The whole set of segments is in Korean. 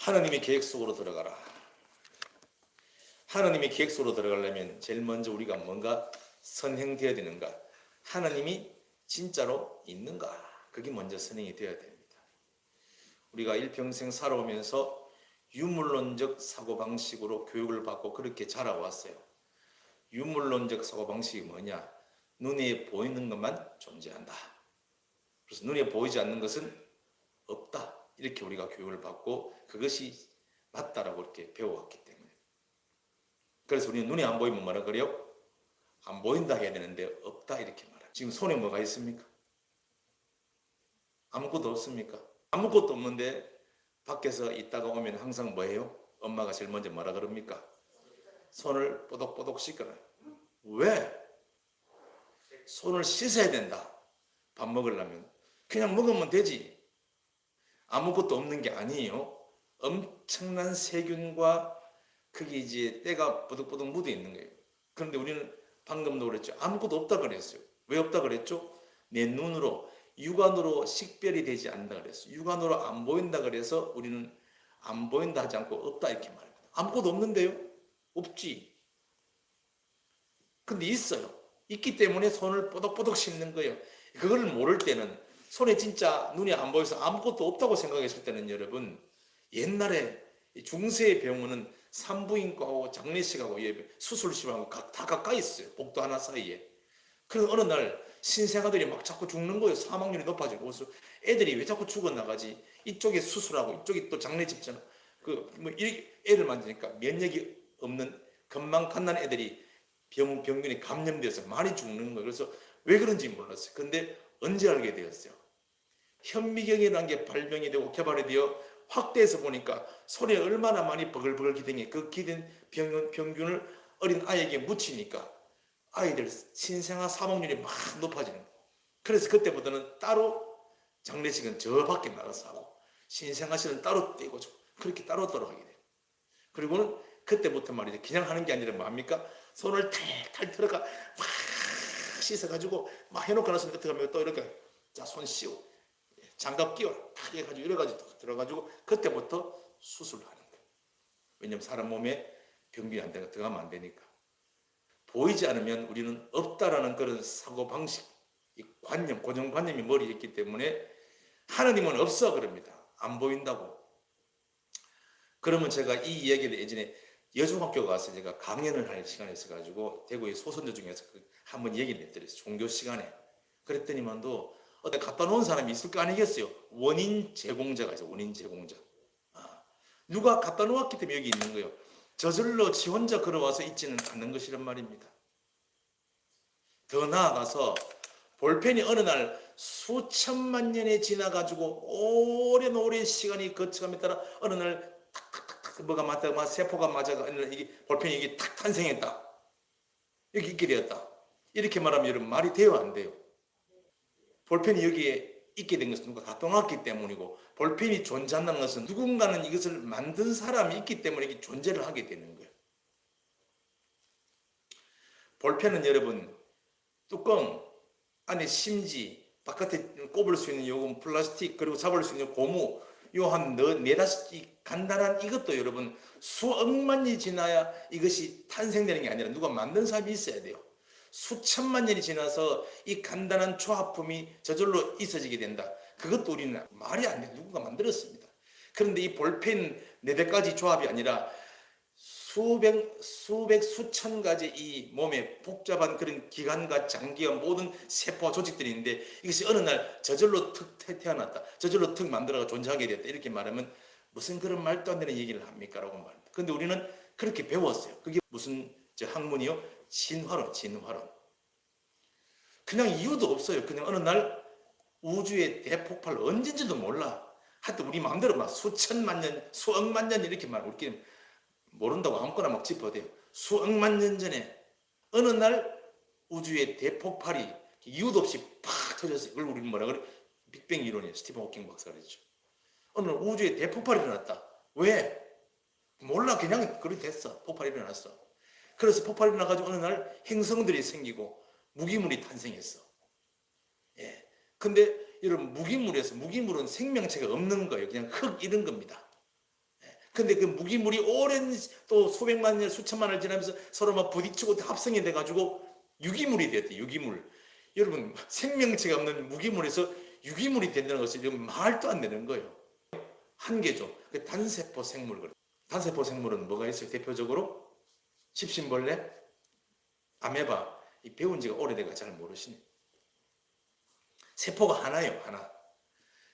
하나님의 계획 속으로 들어가라. 하나님의 계획 속으로 들어가려면 제일 먼저 우리가 뭔가 선행되어야 되는가? 하나님이 진짜로 있는가? 그게 먼저 선행이 되어야 됩니다. 우리가 일평생 살아오면서 유물론적 사고방식으로 교육을 받고 그렇게 자라왔어요. 유물론적 사고방식이 뭐냐? 눈에 보이는 것만 존재한다. 그래서 눈에 보이지 않는 것은 없다. 이렇게 우리가 교육을 받고 그것이 맞다라고 이렇게 배워왔기 때문에. 그래서 우리는 눈에 안 보이면 뭐라 그래요? 안 보인다 해야 되는데 없다 이렇게 말해요. 지금 손에 뭐가 있습니까? 아무것도 없습니까? 아무것도 없는데 밖에서 있다가 오면 항상 뭐예요? 엄마가 제일 먼저 뭐라 그럽니까? 손을 뽀독뽀독 씻어놔요. 왜? 손을 씻어야 된다. 밥 먹으려면. 그냥 먹으면 되지. 아무것도 없는 게 아니에요. 엄청난 세균과 그게 이제 때가 뽀득뽀득 묻어 있는 거예요. 그런데 우리는 방금도 그랬죠. 아무것도 없다 그랬어요. 왜 없다 그랬죠? 내 눈으로 육안으로 식별이 되지 않는다 그랬어요. 육안으로 안 보인다 그래서 우리는 안 보인다 하지 않고 없다 이렇게 말합니다. 아무것도 없는데요? 없지. 근데 있어요. 있기 때문에 손을 뽀득뽀득 씻는 거예요. 그걸 모를 때는 손에 진짜 눈이 안 보여서 아무것도 없다고 생각했을 때는 여러분 옛날에 중세의 병원은 산부인과하고 장례식하고 수술실하고 다 가까이 있어요. 복도 하나 사이에. 그래서 어느 날 신생아들이 막 자꾸 죽는 거예요. 사망률이 높아지고. 그래서 애들이 왜 자꾸 죽어나가지? 이쪽에 수술하고 이쪽에 또 장례집잖아. 애를 만지니까 면역이 없는 금방 갓난 애들이 병균에 감염돼서 많이 죽는 거예요. 그래서 왜 그런지 몰랐어요. 근데 언제 알게 되었어요? 현미경이라는 게 발명이 되고 개발이 되어 확대해서 보니까 손에 얼마나 많이 버글버글 기den이 그 기된 병균을 어린 아이에게 묻히니까 아이들 신생아 사망률이 막 높아지는 거예요. 그래서 그때부터는 따로 장례식은 저 밖에 나가서 하고 신생아실은 따로 떼고 그렇게 따로 하게 돼요. 그리고는 그때부터 말이죠. 그냥 하는 게 아니라 뭡니까? 손을 탈탈 들어가 막 씻어가지고 막 해놓고 나서 들어가면 또 이렇게 자, 손 씌워 장갑 끼워 탁 해가지고 이래가지고 들어가지고 그때부터 수술을 하는 거예요. 왜냐면 사람 몸에 병균이 안 되니까 들어가면 안 되니까. 보이지 않으면 우리는 없다라는 그런 사고방식, 이 관념, 고정관념이 머리에 있기 때문에 하나님은 없어 그럽니다. 안 보인다고. 그러면 제가 이 이야기를 예전에 여중학교 가서 제가 강연을 할 시간이 있어가지고 대구의 소선조 중에서 한번 얘기를 했더랬어요. 종교 시간에. 그랬더니만도 어디 갖다 놓은 사람이 있을 거 아니겠어요. 원인 제공자가 있어요. 원인 제공자. 누가 갖다 놓았기 때문에 여기 있는 거예요. 저절로 지 혼자 걸어와서 있지는 않는 것이란 말입니다. 더 나아가서 볼펜이 어느 날 수천만 년이 지나가지고 오랜 시간이 거쳐가며 따라 어느 날 탁탁탁탁 뭐가 맞다가 세포가 맞아가 이게 볼펜이 이게 탁 탄생했다. 여기 있게 되었다. 이렇게 말하면 여러분 말이 돼요 안 돼요? 볼펜이 여기에 있게 된 것은 누가 갖다 놨기 때문이고 볼펜이 존재한다는 것은 누군가는 이것을 만든 사람이 있기 때문에 이게 존재를 하게 되는 거예요. 볼펜은 여러분 뚜껑 안에 심지 바깥에 꼽을 수 있는 요금 플라스틱 그리고 잡을 수 있는 고무 요 한 네다섯 간단한 이것도 여러분 수억만 년이 지나야 이것이 탄생되는 게 아니라 누가 만든 사람이 있어야 돼요. 수천만 년이 지나서 이 간단한 조합품이 저절로 있어지게 된다. 그것도 우리는 말이 안 돼. 누군가 만들었습니다. 그런데 이 볼펜 4가지 조합이 아니라 수천 가지 이 몸에 복잡한 그런 기관과 장기와 모든 세포와 조직들이 있는데 이것이 어느 날 저절로 툭 태어났다. 저절로 툭 만들어가 존재하게 됐다. 이렇게 말하면 무슨 그런 말도 안 되는 얘기를 합니까? 라고 말합니다. 그런데 우리는 그렇게 배웠어요. 그게 무슨 학문이요? 진화론. 그냥 이유도 없어요. 그냥 어느 날 우주의 대폭발 언제인지도 몰라. 하여튼 우리 마음대로 막 수천만 년, 수억만 년 이렇게 말 우리끼리 모른다고 아무거나 막 짚어대요. 수억만 년 전에 어느 날 우주의 대폭발이 이유도 없이 팍 터졌어요. 그걸 우리는 뭐라 그래? 빅뱅 이론이에요. 스티븐 호킹 박사가 그랬죠. 어느 날 우주의 대폭발이 일어났다. 왜? 몰라. 그냥 그렇게 됐어. 폭발이 일어났어. 그래서 폭발이 일어나가지고 어느 날 행성들이 생기고 무기물이 탄생했어. 예. 근데 여러분 무기물은 생명체가 없는 거예요. 그냥 흙 이런 겁니다. 예. 근데 그 무기물이 오랜 또 수백만 년, 수천만 년을 지나면서 서로 막 부딪히고 합성이 돼가지고 유기물이 됐대. 유기물. 여러분, 생명체가 없는 무기물에서 유기물이 된다는 것은 말도 안 되는 거예요. 한계죠. 단세포 생물. 단세포 생물은 뭐가 있어요? 대표적으로 십신벌레, 아메바. 이 배운 지가 오래돼가 잘 모르시네. 세포가 하나예요, 하나.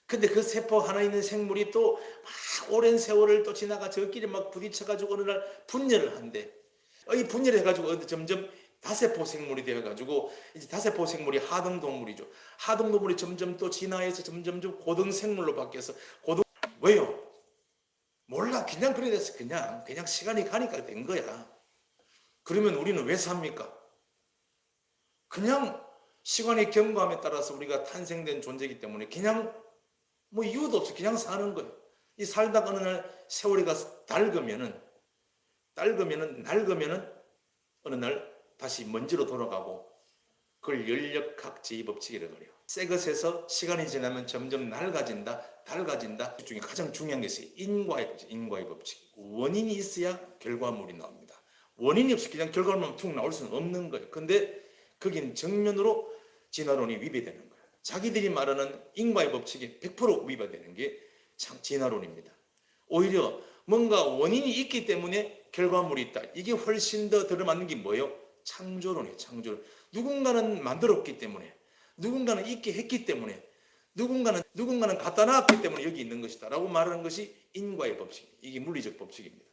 근데 그 세포 하나 있는 생물이 또 막 오랜 세월을 또 지나가 저끼리 막 부딪혀가지고 어느 날 분열을 한대. 이 분열을 해가지고 점점 다세포 생물이 되어가지고 이제 다세포 생물이 하등동물이죠. 하등동물이 점점 또 진화해서 점점 고등생물로 바뀌어서 왜요? 몰라. 그냥 그래 됐어. 그냥 시간이 가니까 된 거야. 그러면 우리는 왜 삽니까? 그냥 시간의 경과함에 따라서 우리가 탄생된 존재이기 때문에 그냥 뭐 이유도 없이 그냥 사는 거예요. 이 살다가 어느 날 세월이 가서 낡으면은 어느 날 다시 먼지로 돌아가고 그걸 열역학제의 법칙이라고 그래요. 새 것에서 시간이 지나면 점점 낡아진다. 그 중에 가장 중요한 게 있어요. 인과의 법칙. 원인이 있어야 결과물이 나옵니다. 원인이 없이 그냥 결과물만 툭 나올 수는 없는 거예요. 근데 거긴 정면으로 진화론이 위배되는 거예요. 자기들이 말하는 인과의 법칙이 100% 위배되는 게 진화론입니다. 오히려 뭔가 원인이 있기 때문에 결과물이 있다. 이게 훨씬 더 들어맞는 게 뭐예요? 창조론이에요. 창조론. 누군가는 만들었기 때문에, 누군가는 있게 했기 때문에, 누군가는 갖다 놨기 때문에 여기 있는 것이다 라고 말하는 것이 인과의 법칙. 이게 물리적 법칙입니다.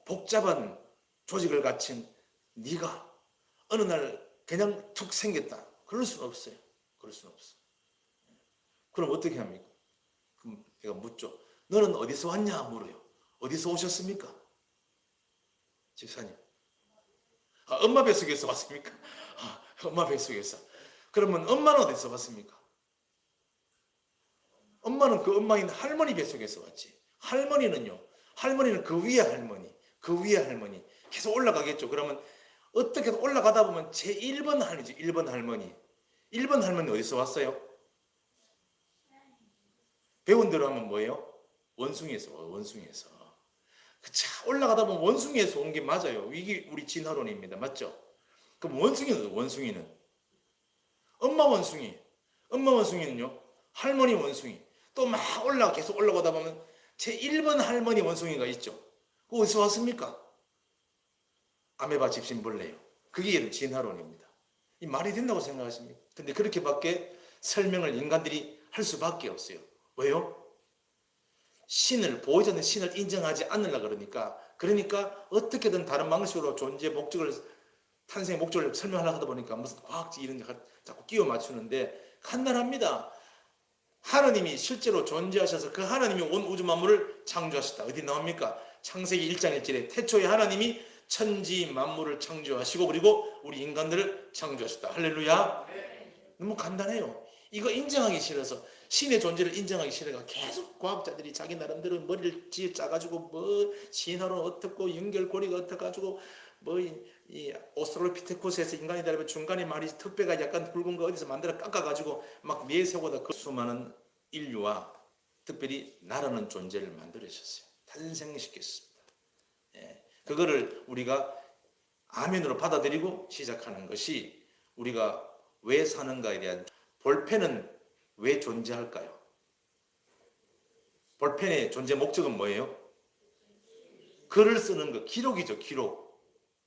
복잡한 조직을 갖춘 네가 어느 날 그냥 툭 생겼다. 그럴 수는 없어요. 그럼 어떻게 합니까? 그럼 내가 묻죠. 너는 어디서 왔냐 물어요. 어디서 오셨습니까? 집사님. 엄마 뱃속에서 왔습니까? 엄마 뱃속에서. 그러면 엄마는 어디서 왔습니까? 엄마는 그 엄마인 할머니 뱃속에서 왔지. 할머니는 그 위에 할머니. 계속 올라가겠죠. 그러면 어떻게 올라가다 보면 제1번 할머니죠. 1번 할머니. 1번 할머니 어디서 왔어요? 배운 대로 하면 뭐예요? 원숭이에서. 자, 올라가다 보면 원숭이에서 온 게 맞아요. 이게 우리 진화론입니다. 맞죠? 그럼 원숭이는 엄마 원숭이는요? 할머니 원숭이. 또 막 계속 올라가다 보면 제1번 할머니 원숭이가 있죠. 그 어디서 왔습니까? 아메바 집신벌레요. 그게 진화론입니다. 이 말이 된다고 생각하십니까? 근데 그렇게밖에 설명을 인간들이 할 수밖에 없어요. 왜요? 보호자는 신을 인정하지 않으려고 그러니까 어떻게든 다른 방식으로 탄생의 목적을 설명하려고 하다 보니까 무슨 과학적 이런 거 자꾸 끼워 맞추는데 간단합니다. 하나님이 실제로 존재하셔서 그 하나님이 온 우주 만물을 창조하셨다. 어디 나옵니까? 창세기 1장 1절에 태초에 하나님이 천지 만물을 창조하시고 그리고 우리 인간들을 창조하셨다. 할렐루야. 너무 간단해요. 이거 인정하기 싫어서 신의 존재를 인정하기 싫어가 계속 과학자들이 자기 나름대로 머리를 짜가지고 진화론 어떻고 연결고리가 어떡가지고 이 오스트랄로피테쿠스에서 인간이 되려면 중간에 말이 턱뼈가 약간 굵은 거 어디서 만들어 깎아가지고 막 내세우다 그 수많은 인류와 특별히 나라는 존재를 만들어주셨어요. 탄생시켰습니다. 그거를 우리가 아멘으로 받아들이고 시작하는 것이 우리가 왜 사는가에 대한 볼펜은 왜 존재할까요? 볼펜의 존재 목적은 뭐예요? 글을 쓰는 거, 기록이죠. 기록.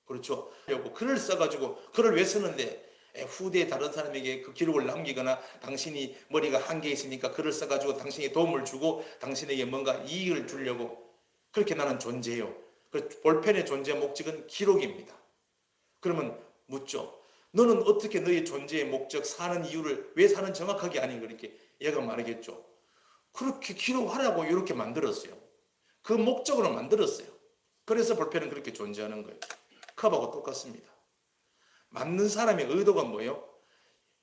그렇죠. 글을 써가지고 글을 왜 쓰는데 후대에 다른 사람에게 그 기록을 남기거나 당신이 머리가 한계 있으니까 글을 써가지고 당신에게 도움을 주고 당신에게 뭔가 이익을 주려고 그렇게 나는 존재해요. 볼펜의 존재 목적은 기록입니다. 그러면 묻죠. 너는 어떻게 너의 존재의 목적, 사는 이유를 왜 사는 정확하게 아닌 그렇게 얘가 말하겠죠. 그렇게 기록하라고 이렇게 만들었어요. 그 목적으로 만들었어요. 그래서 볼펜은 그렇게 존재하는 거예요. 컵하고 똑같습니다. 만든 사람의 의도가 뭐예요?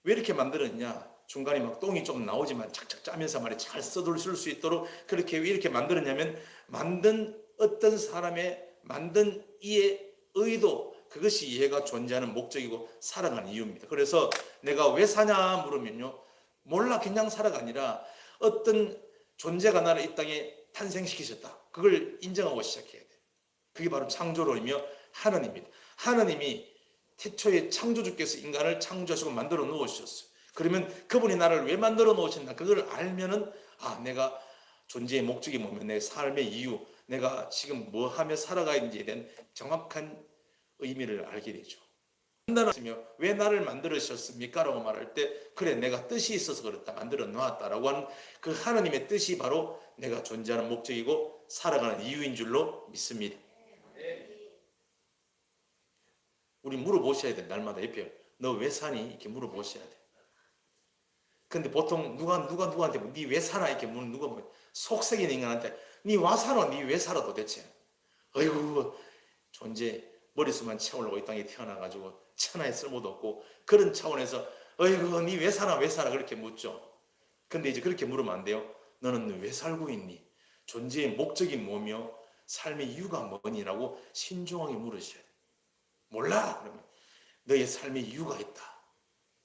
왜 이렇게 만들었냐? 중간에 막 똥이 좀 나오지만 착착 짜면서 말이 잘 쓸 수 있도록 그렇게 왜 이렇게 만들었냐면 만든 어떤 사람의 만든 이의 의도 그것이 얘가 존재하는 목적이고 살아가는 이유입니다. 그래서 내가 왜 사냐 물으면요. 몰라 그냥 살아가 아니라 어떤 존재가 나를 이 땅에 탄생시키셨다. 그걸 인정하고 시작해야 돼. 그게 바로 창조론이며 하나님입니다. 하나님이 태초에 창조주께서 인간을 창조하시고 만들어 놓으셨어요. 그러면 그분이 나를 왜 만들어 놓으셨나, 그걸 알면은 내가 존재의 목적이 뭐면, 내 삶의 이유, 내가 지금 뭐 하며 살아가야지에 대한 정확한 의미를 알게 되죠. 판단하시며 왜 나를 만들으셨습니까? 라고 말할 때, 그래 내가 뜻이 있어서 그렇다, 만들어 놓았다라고 하는 그 하나님의 뜻이 바로 내가 존재하는 목적이고 살아가는 이유인 줄로 믿습니다. 우리 물어보셔야 돼. 날마다 옆에 너 왜 사니? 이렇게 물어보셔야 돼. 근데 보통 누구한테 니 왜 살아? 이렇게 묻는, 누가 뭐 속색인 인간한테 니 와 살아? 니 왜 살아 도대체? 어이구, 존재 머릿수만 채우려고 이 땅에 태어나가지고 천하의 쓸모도 없고, 그런 차원에서 어이구 니 왜 살아? 왜 살아? 그렇게 묻죠. 근데 이제 그렇게 물으면 안 돼요. 너는 왜 살고 있니? 존재의 목적이 뭐며 삶의 이유가 뭐니라고 신중하게 물으셔야 돼요. 몰라? 그러면 너의 삶의 이유가 있다.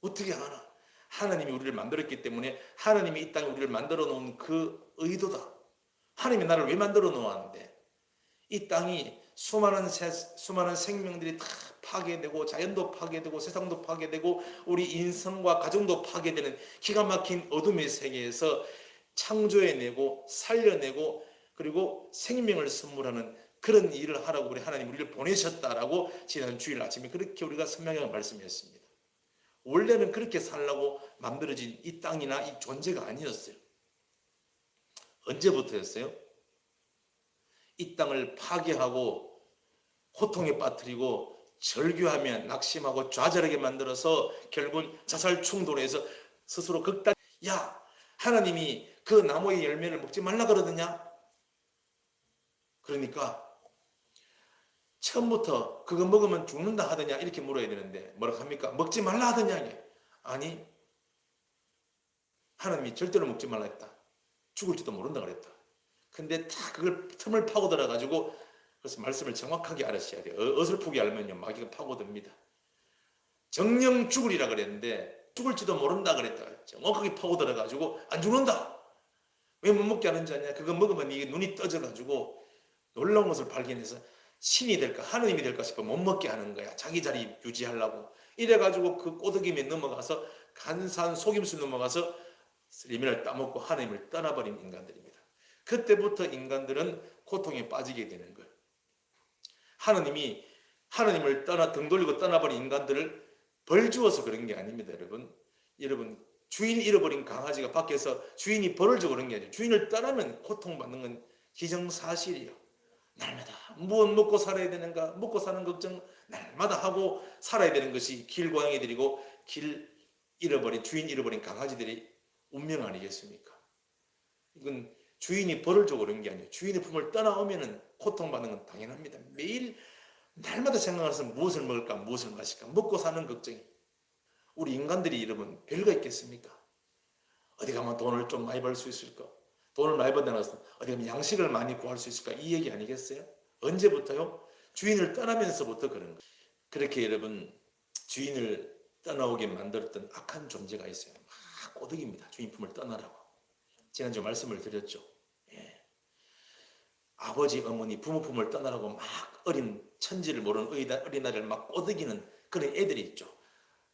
어떻게 아나? 하나님이 우리를 만들었기 때문에, 하나님이 이 땅에 우리를 만들어 놓은 그 의도다. 하나님이 나를 왜 만들어 놓았는데, 이 땅이 수많은 생명들이 다 파괴되고, 자연도 파괴되고, 세상도 파괴되고, 우리 인성과 가정도 파괴되는 기가 막힌 어둠의 세계에서 창조해내고 살려내고 그리고 생명을 선물하는 그런 일을 하라고 우리 하나님 우리를 보내셨다라고 지난 주일 아침에 그렇게 우리가 선명하게 말씀했습니다. 원래는 그렇게 살라고 만들어진 이 땅이나 이 존재가 아니었어요. 언제부터였어요? 이 땅을 파괴하고 고통에 빠뜨리고 절규하며 낙심하고 좌절하게 만들어서 결국은 자살 충동해서 스스로 극단, 야 하나님이 그 나무의 열매를 먹지 말라 그러더냐? 그러니까 처음부터 그거 먹으면 죽는다 하더냐 이렇게 물어야 되는데 뭐라고 합니까? 먹지 말라 하더냐? 아니, 하나님이 절대로 먹지 말라 했다. 죽을지도 모른다 그랬다. 근데 다 그걸 틈을 파고들어 가지고, 그래서 말씀을 정확하게 알으셔야 돼요. 어설프게 알면요 마귀가 파고듭니다. 정령 죽으리라 그랬는데 죽을지도 모른다 그랬다. 정확하게 파고들어 가지고 안 죽는다. 왜 못 먹게 하는지 아냐? 그거 먹으면 이게 눈이 떠져 가지고 놀라운 것을 발견해서 신이 될까 하느님이 될까 싶어 못 먹게 하는 거야. 자기 자리 유지하려고. 이래가지고 그 꼬드김에 넘어가서 간사한 속임수 넘어가서 리면을 따먹고 하느님을 떠나버린 인간들입니다. 그때부터 인간들은 고통에 빠지게 되는 거예요. 하느님이 하느님을 등 돌리고 떠나버린 인간들을 벌 주어서 그런 게 아닙니다. 여러분 주인 잃어버린 강아지가 밖에서 주인이 벌을 주고 그런 게 아니에요. 주인을 떠나면 고통받는 건 기정사실이에요. 날마다 무엇 먹고 살아야 되는가, 먹고 사는 걱정 날마다 하고 살아야 되는 것이 길고양이들이고 주인 잃어버린 강아지들이 운명 아니겠습니까? 이건 주인이 벌을 주고 그런 게 아니에요. 주인의 품을 떠나오면 고통받는 건 당연합니다. 매일 날마다 생각해서 무엇을 먹을까, 무엇을 마실까, 먹고 사는 걱정이. 우리 인간들이 여러분 별거 있겠습니까? 어디 가면 돈을 좀 많이 벌 수 있을까? 돈을 많이 번다 나서 어디 가면 양식을 많이 구할 수 있을까? 이 얘기 아니겠어요? 언제부터요? 주인을 떠나면서부터 그런 거예요. 그렇게 여러분 주인을 떠나오게 만들었던 악한 존재가 있어요. 막 꼬드깁니다. 주인 품을 떠나라고. 지난주 말씀을 드렸죠. 예. 아버지, 어머니, 부모 품을 떠나라고 막 어린 천지를 모르는 어린아이를 막 꼬드기는 그런 애들이 있죠.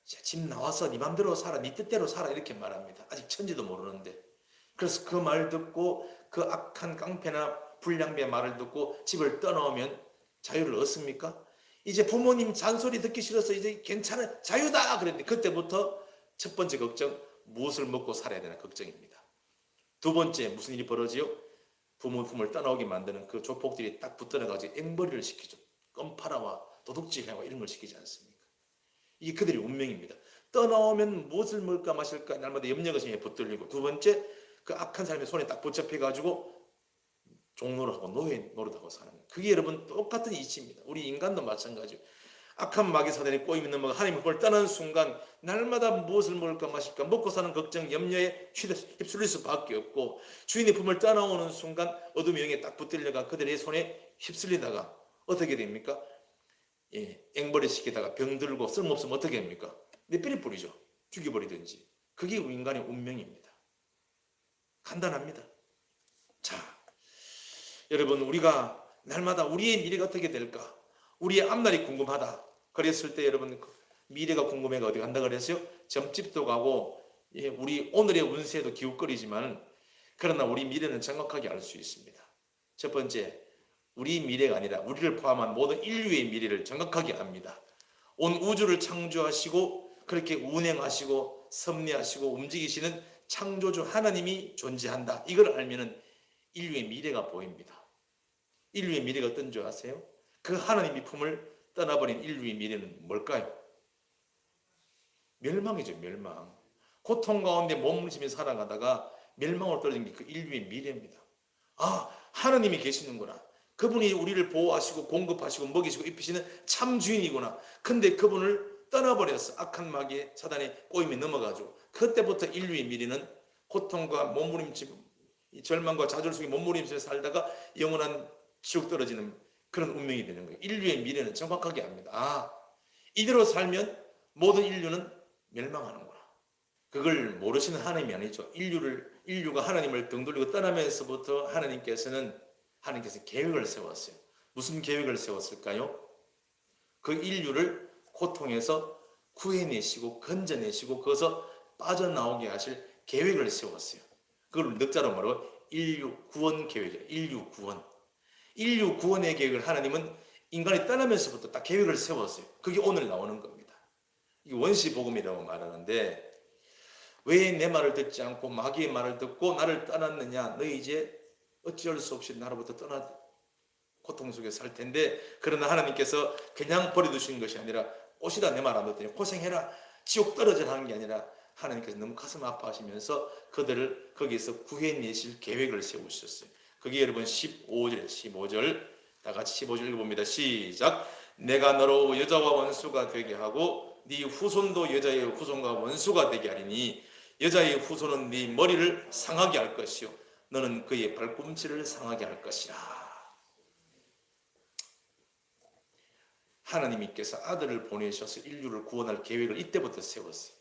집 나와서 네 맘대로 살아, 네 뜻대로 살아 이렇게 말합니다. 아직 천지도 모르는데. 그래서 그 말 듣고 그 악한 깡패나 불량배의 말을 듣고 집을 떠나오면 자유를 얻습니까? 이제 부모님 잔소리 듣기 싫어서 이제 괜찮아 자유다 그랬는데, 그때부터 첫 번째 걱정, 무엇을 먹고 살아야 되나 걱정입니다. 두 번째, 무슨 일이 벌어지요? 부모 품을 떠나오게 만드는 그 조폭들이 딱 붙들어가지고 앵벌이를 시키죠. 껌파라와 도둑질하고 이런 걸 시키지 않습니까? 이게 그들의 운명입니다. 떠나오면 무엇을 먹을까 마실까 날마다 염려의식에 붙들리고, 두 번째, 그 악한 사람의 손에 딱 붙잡혀가지고 종노릇하고 노예 노릇하고 사는 거예요. 그게 여러분 똑같은 이치입니다. 우리 인간도 마찬가지예요. 악한 마귀 사단에 꼬임이 넘어가 하나님의 품을 떠나는 순간 날마다 무엇을 먹을까 마실까 먹고 사는 걱정 염려에 휩쓸릴 수밖에 없고, 주인의 품을 떠나오는 순간 어둠의 영에 딱 붙들려가 그들의 손에 휩쓸리다가 어떻게 됩니까? 앵벌이 시키다가 병들고 쓸모없으면 어떻게 합니까? 내 삐리 뿌리죠. 죽여버리든지. 그게 인간의 운명입니다. 간단합니다. 자, 여러분, 우리가 날마다 우리의 미래가 어떻게 될까? 우리의 앞날이 궁금하다. 그랬을 때 여러분, 미래가 궁금해가 어디 간다 그랬어요? 점집도 가고, 예, 우리 오늘의 운세도 기웃거리지만, 그러나 우리 미래는 정확하게 알 수 있습니다. 첫 번째, 우리 미래가 아니라 우리를 포함한 모든 인류의 미래를 정확하게 압니다. 온 우주를 창조하시고 그렇게 운행하시고 섭리하시고 움직이시는 창조주 하나님이 존재한다. 이걸 알면은 인류의 미래가 보입니다. 인류의 미래가 어떤 줄 아세요? 그 하나님의 품을 떠나버린 인류의 미래는 뭘까요? 멸망이죠, 멸망. 고통 가운데 몸부림치며 살아가다가 멸망으로 떨어진 게 그 인류의 미래입니다. 아, 하나님이 계시는구나. 그분이 우리를 보호하시고 공급하시고 먹이시고 입히시는 참 주인이구나. 근데 그분을 떠나버렸어. 악한 마귀의 사단의 꼬임에 넘어가지고. 그때부터 인류의 미래는 고통과 몸부림치, 절망과 좌절 속에 몸부림치며 살다가 영원한 지옥 떨어지는 그런 운명이 되는 거예요. 인류의 미래는 정확하게 압니다. 아, 이대로 살면 모든 인류는 멸망하는구나. 그걸 모르시는 하나님이 아니죠. 인류가 하나님을 등 돌리고 떠나면서부터 하나님께서 계획을 세웠어요. 무슨 계획을 세웠을까요? 그 인류를 고통에서 구해내시고 건져내시고 거기서 빠져나오게 하실 계획을 세웠어요. 그걸 넉자로 말하고 인류 구원 계획이에요. 인류 구원. 인류 구원의 계획을 하나님은 인간이 떠나면서부터 딱 계획을 세웠어요. 그게 오늘 나오는 겁니다. 이게 원시복음이라고 말하는데, 왜 내 말을 듣지 않고 마귀의 말을 듣고 나를 떠났느냐? 너희 이제 어찌할 수 없이 나로부터 떠나 고통 속에 살 텐데, 그러나 하나님께서 그냥 버려두신 것이 아니라 오시다 내 말 안 듣더니 고생해라 지옥 떨어져라 하는 게 아니라 하나님께서 너무 가슴 아파하시면서 그들을 거기에서 구해내실 계획을 세우셨어요. 그게 여러분 15절 다 같이 15절 읽어봅니다. 시작. 내가 너로 여자와 원수가 되게 하고 네 후손도 여자의 후손과 원수가 되게 하리니 여자의 후손은 네 머리를 상하게 할 것이요 너는 그의 발꿈치를 상하게 할 것이라. 하나님께서 아들을 보내셔서 인류를 구원할 계획을 이때부터 세웠어요.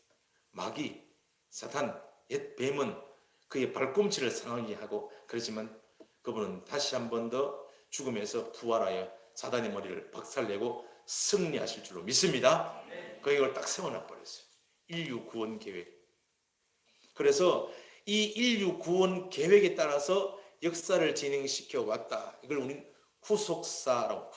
마귀, 사탄, 옛 뱀은 그의 발꿈치를 상하게 하고, 그렇지만 그분은 다시 한 번 더 죽음에서 부활하여 사단의 머리를 박살내고 승리하실 줄로 믿습니다. 그 계획을 딱 세워놔 버렸어요. 인류 구원 계획. 그래서 이 인류 구원 계획에 따라서 역사를 진행시켜 왔다. 이걸 우리는 후속사라고,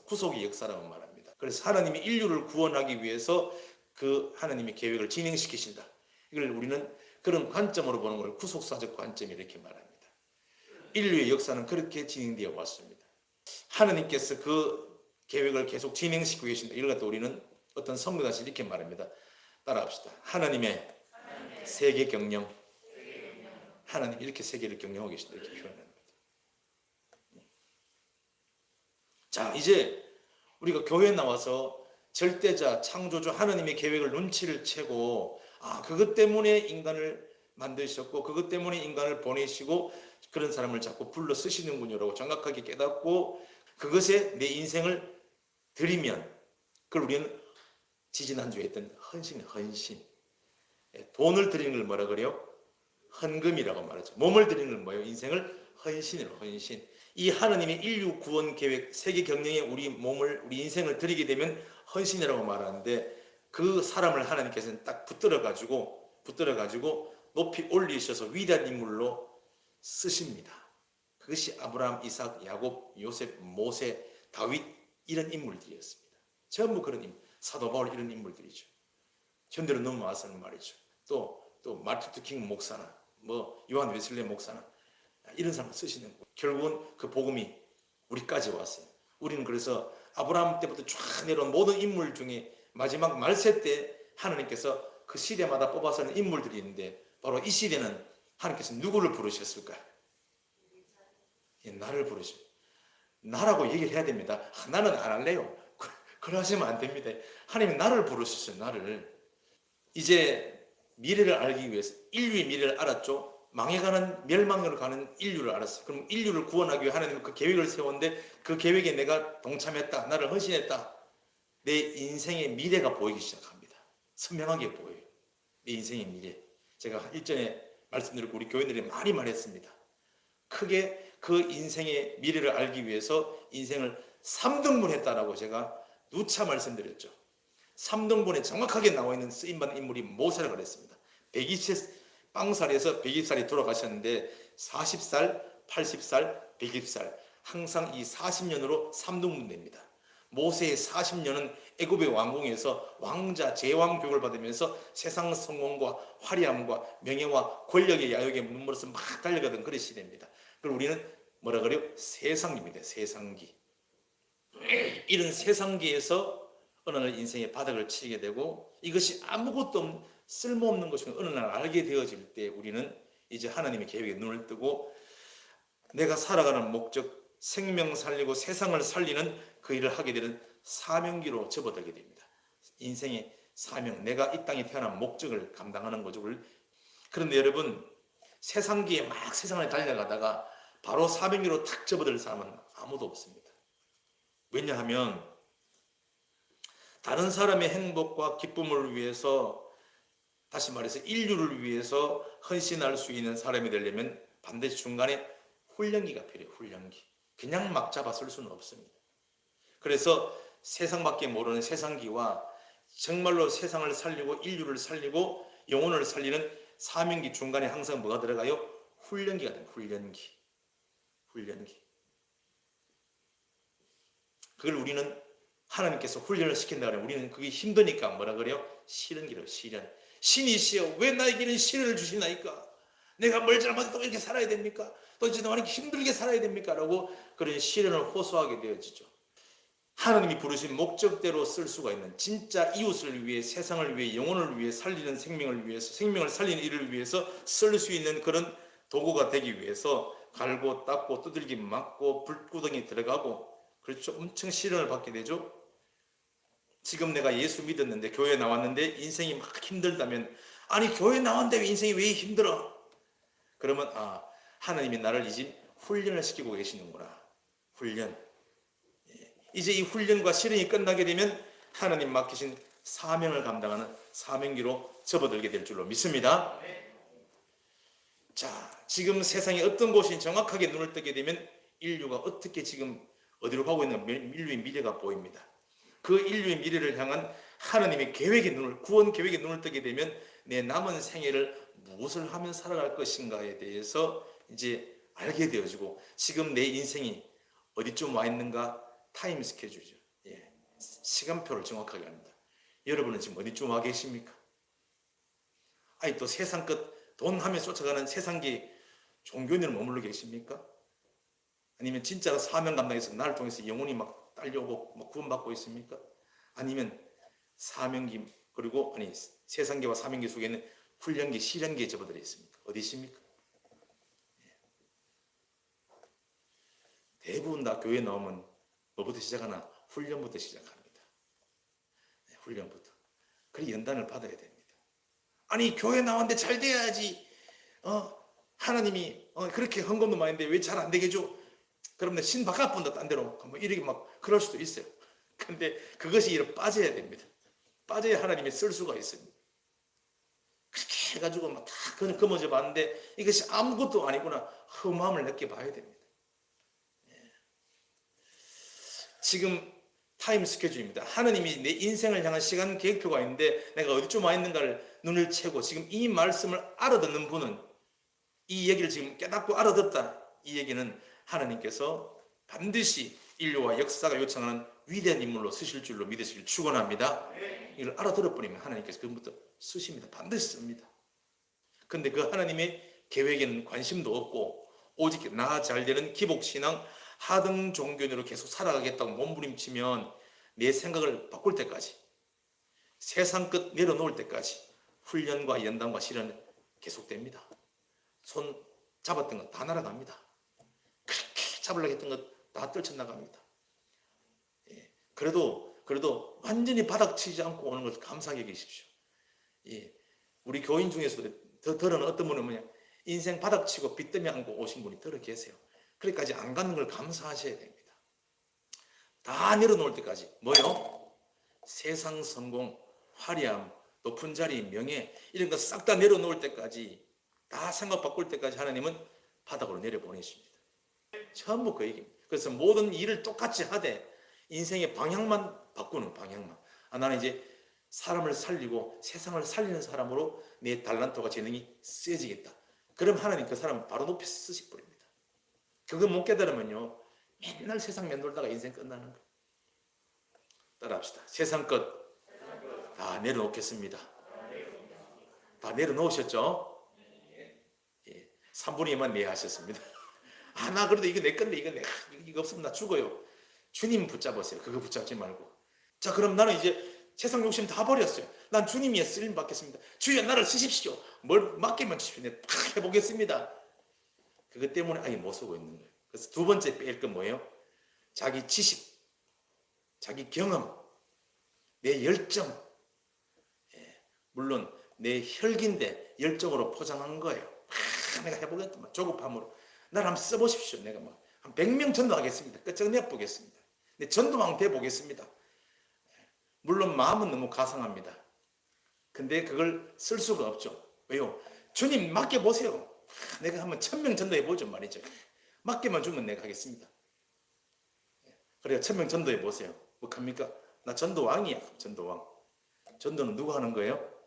후속의 역사라고 말합니다. 그래서 하나님이 인류를 구원하기 위해서 그 하나님의 계획을 진행시키신다. 이걸 우리는 그런 관점으로 보는 걸 후속사적 관점 이렇게 말합니다. 인류의 역사는 그렇게 진행되어 왔습니다. 하나님께서 그 계획을 계속 진행시키고 계신다. 이걸 갖다 우리는 어떤 성경에서 이렇게 말합니다. 따라합시다. 하나님의 세계 경영. 하나님 이렇게 세계를 경영하고 계신다. 이렇게 표현합니다. 자, 이제 우리가 교회에 나와서 절대자, 창조주 하나님의 계획을 눈치를 채고, 아, 그것 때문에 인간을 만드셨고 그것 때문에 인간을 보내시고 그런 사람을 자꾸 불러 쓰시는군요라고 정확하게 깨닫고 그것에 내 인생을 드리면, 그걸 우리는 지지난주에 했던 헌신. 돈을 드리는 걸 뭐라 그래요? 헌금이라고 말하죠. 몸을 드리는 걸 뭐예요? 인생을 헌신으로, 헌신. 이 하나님의 인류 구원 계획, 세계 경영에 우리 몸을, 우리 인생을 드리게 되면 헌신이라고 말하는데, 그 사람을 하나님께서는 딱 붙들어 가지고 높이 올리셔서 위대한 인물로 쓰십니다. 그것이 아브라함, 이삭, 야곱, 요셉, 모세, 다윗 이런 인물들이었습니다. 전부 그런 인물, 사도 바울 이런 인물들이죠. 현대로 넘어와서는 말이죠. 또 마틴 루터 킹 목사나 요한 웨슬리 목사나 이런 사람을 쓰시는 거예요. 결국은 그 복음이 우리까지 왔어요. 우리는 그래서 아브라함 때부터 쫙 내려온 모든 인물 중에 마지막 말세 때 하나님께서 그 시대마다 뽑아서 하는 인물들이 있는데, 바로 이 시대는 하나님께서 누구를 부르셨을까요? 나를 부르시고, 나라고 얘기를 해야 됩니다. 나는 안 할래요. 그러시면 안 됩니다. 하나님은 나를 부르셨어요. 나를. 이제 미래를 알기 위해서 인류의 미래를 알았죠. 망해가는, 멸망으로 가는 인류를 알았어요. 그럼 인류를 구원하기 위해 하나님은 그 계획을 세웠는데, 그 계획에 내가 동참했다, 나를 헌신했다. 내 인생의 미래가 보이기 시작합니다. 선명하게 보여요. 내 인생의 미래. 제가 일전에 말씀드렸고 우리 교인들이 많이 말했습니다. 크게 그 인생의 미래를 알기 위해서 인생을 3등분했다라고 제가 누차 말씀드렸죠. 3등분에 정확하게 나와 있는 쓰임받은 인물이 모세라고 그랬습니다. 120빵살에서 120살이 돌아가셨는데 40살, 80살, 120살 항상 이 40년으로 3등분됩니다. 모세의 40년은 애굽의 왕궁에서 왕자 제왕 교육을 받으면서 세상 성공과 화려함과 명예와 권력의 야욕에 눈물어서 막 달려가던 그런 시대입니다. 그걸 우리는 뭐라 그래요? 세상기입니다. 세상기. 이런 세상기에서 어느 날 인생의 바닥을 치게 되고 이것이 아무것도 쓸모없는 것이고 어느 날 알게 되어질 때 우리는 이제 하나님의 계획에 눈을 뜨고 내가 살아가는 목적, 생명 살리고 세상을 살리는 그 일을 하게 되는 사명기로 접어들게 됩니다. 인생의 사명, 내가 이 땅에 태어난 목적을 감당하는 거죠. 그런데 여러분, 세상기에 막 세상을 달려가다가 바로 사명기로 탁 접어들 사람은 아무도 없습니다. 왜냐하면 다른 사람의 행복과 기쁨을 위해서, 다시 말해서 인류를 위해서 헌신할 수 있는 사람이 되려면 반드시 중간에 훈련기가 필요해요. 훈련기. 그냥 막 잡아 쓸 수는 없습니다. 그래서 세상밖에 모르는 세상기와 정말로 세상을 살리고 인류를 살리고 영혼을 살리는 사명기 중간에 항상 뭐가 들어가요? 훈련기가 됩니다. 훈련기. 훈련기. 그걸 우리는 하나님께서 훈련을 시킨다 그러면 우리는 그게 힘드니까 뭐라 그래요? 시련기로 시련. 신이시여 왜 나에게는 시련을 주시나이까? 내가 뭘 잘못했다고 이렇게 살아야 됩니까? 도대체 너는 힘들게 살아야 됩니까? 라고 그런 시련을 호소하게 되어지죠. 하나님이 부르신 목적대로 쓸 수가 있는 진짜 이웃을 위해 세상을 위해 영혼을 위해 살리는 생명을 위해서 생명을 살리는 일을 위해서 쓸 수 있는 그런 도구가 되기 위해서 갈고 닦고 두들기 맞고 불구덩이 들어가고 그렇죠. 엄청 시련을 받게 되죠. 지금 내가 예수 믿었는데 교회 나왔는데 인생이 막 힘들다면 아니 교회 나왔는데 인생이 왜 힘들어? 그러면 하나님이 나를 이제 훈련을 시키고 계시는구나. 훈련. 이제 이 훈련과 시련이 끝나게 되면 하나님 맡기신 사명을 감당하는 사명기로 접어들게 될 줄로 믿습니다. 자, 지금 세상에 어떤 곳이 정확하게 눈을 뜨게 되면 인류가 어떻게 지금 어디로 가고 있는 인류의 미래가 보입니다. 그 인류의 미래를 향한 하나님의 계획의 눈을, 구원 계획의 눈을 뜨게 되면 내 남은 생애를 무엇을 하면 살아갈 것인가에 대해서 이제 알게 되어지고 지금 내 인생이 어디쯤 와 있는가 타임 스케줄이죠. 시간표를 정확하게 합니다. 여러분은 지금 어디쯤 와 계십니까? 아니 또 세상 끝 돈 하며 쫓아가는 세상기 종교인으로 머물러 계십니까? 아니면 진짜로 사명 감당해서 나를 통해서 영혼이 막 딸려오고 막 구원받고 있습니까? 아니면 사명기 그리고 세상기와 사명기 속에 있는 훈련기, 시련기에 접어들어 있습니까? 어디 있습니까? 대부분 다 교회 나오면 뭐부터 시작하나? 훈련부터 시작합니다. 훈련부터. 그리고 연단을 받아야 됩니다. 아니 교회 나왔는데 잘 돼야지. 하나님이 그렇게 헌금도 많이 했는데 왜 잘 안 되게 줘? 그러면 신 바깥분도 딴 데로 이렇게 막 그럴 수도 있어요. 근데 그것이 이렇게 빠져야 됩니다. 빠져야 하나님이 쓸 수가 있습니다. 그렇게 해가지고 막 다 거머져 봤는데 이것이 아무것도 아니구나 험함을 느껴봐야 됩니다. 지금 타임 스케줄입니다. 하나님이 내 인생을 향한 시간 계획표가 있는데 내가 어디쯤 와 있는가를 눈을 채고 지금 이 말씀을 알아듣는 분은 이 얘기를 지금 깨닫고 알아듣다. 이 얘기는 하나님께서 반드시 인류와 역사가 요청하는 위대한 인물로 쓰실 줄로 믿으시길 축원합니다. 이걸 알아들어버리면 하나님께서 그부터 쓰십니다. 반드시 씁니다. 근데 그 하나님의 계획에는 관심도 없고 오직 나 잘되는 기복신앙 하등 종교인으로 계속 살아가겠다고 몸부림치면 내 생각을 바꿀 때까지 세상 끝 내려놓을 때까지 훈련과 연단과 시련은 계속됩니다. 손 잡았던 건 다 날아갑니다. 그렇게 잡으려고 했던 것 다 떨쳐나갑니다. 그래도 완전히 바닥치지 않고 오는 것을 감사하게 계십시오. 우리 교인 중에서도 더 덜은 어떤 분은 뭐냐 인생 바닥치고 빚더미 안고 오신 분이 덜어 계세요. 그래까지 안 가는 걸 감사하셔야 됩니다. 다 내려놓을 때까지 뭐요? 세상 성공, 화려함, 높은 자리, 명예 이런 거 싹 다 내려놓을 때까지 다 생각 바꿀 때까지 하나님은 바닥으로 내려보내십니다. 전부 그 얘기입니다. 그래서 모든 일을 똑같이 하되 인생의 방향만 바꾸는 방향만. 나는 이제 사람을 살리고 세상을 살리는 사람으로 내 달란트와 재능이 쓰여지겠다. 그럼 하나님 그 사람 바로 높이 쓰실 분입니다. 그거 못 깨달으면요, 맨날 세상 맴돌다가 인생 끝나는 거예요. 따라합시다. 세상 것 다 내려놓겠습니다. 다 내려놓으셨죠? 예, 3분의 2만 내 하셨습니다. 나 그래도 이거 내 건데 이거 없으면 나 죽어요. 주님 붙잡으세요. 그거 붙잡지 말고. 자, 그럼 나는 이제 세상 욕심 다 버렸어요. 난 주님이 쓰임 받겠습니다. 주여 나를 쓰십시오. 뭘 맡기면 주십시오. 내가 팍 해보겠습니다. 그것 때문에 아예 못 쓰고 있는 거예요. 그래서 두 번째 뺄 건 뭐예요? 자기 지식, 자기 경험, 내 열정. 물론 내 혈기인데 열정으로 포장한 거예요. 내가 해보겠다. 조급함으로. 나를 한번 써보십시오. 내가 한 100명 전도하겠습니다. 끝장내 보겠습니다. 내 전도왕 돼 보겠습니다. 물론 마음은 너무 가상합니다. 근데 그걸 쓸 수가 없죠. 왜요? 주님 맡겨보세요. 내가 한번 1000명 전도해보죠 말이죠. 맡겨만 주면 내가 하겠습니다. 그래야 1000명 전도해보세요. 뭐 합니까? 나 전도왕이야. 전도왕. 전도는 누가 하는 거예요?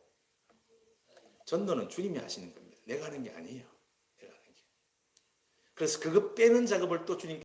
전도는 주님이 하시는 겁니다. 내가 하는 게 아니에요. 내가 하는 게. 그래서 그거 빼는 작업을 또 주님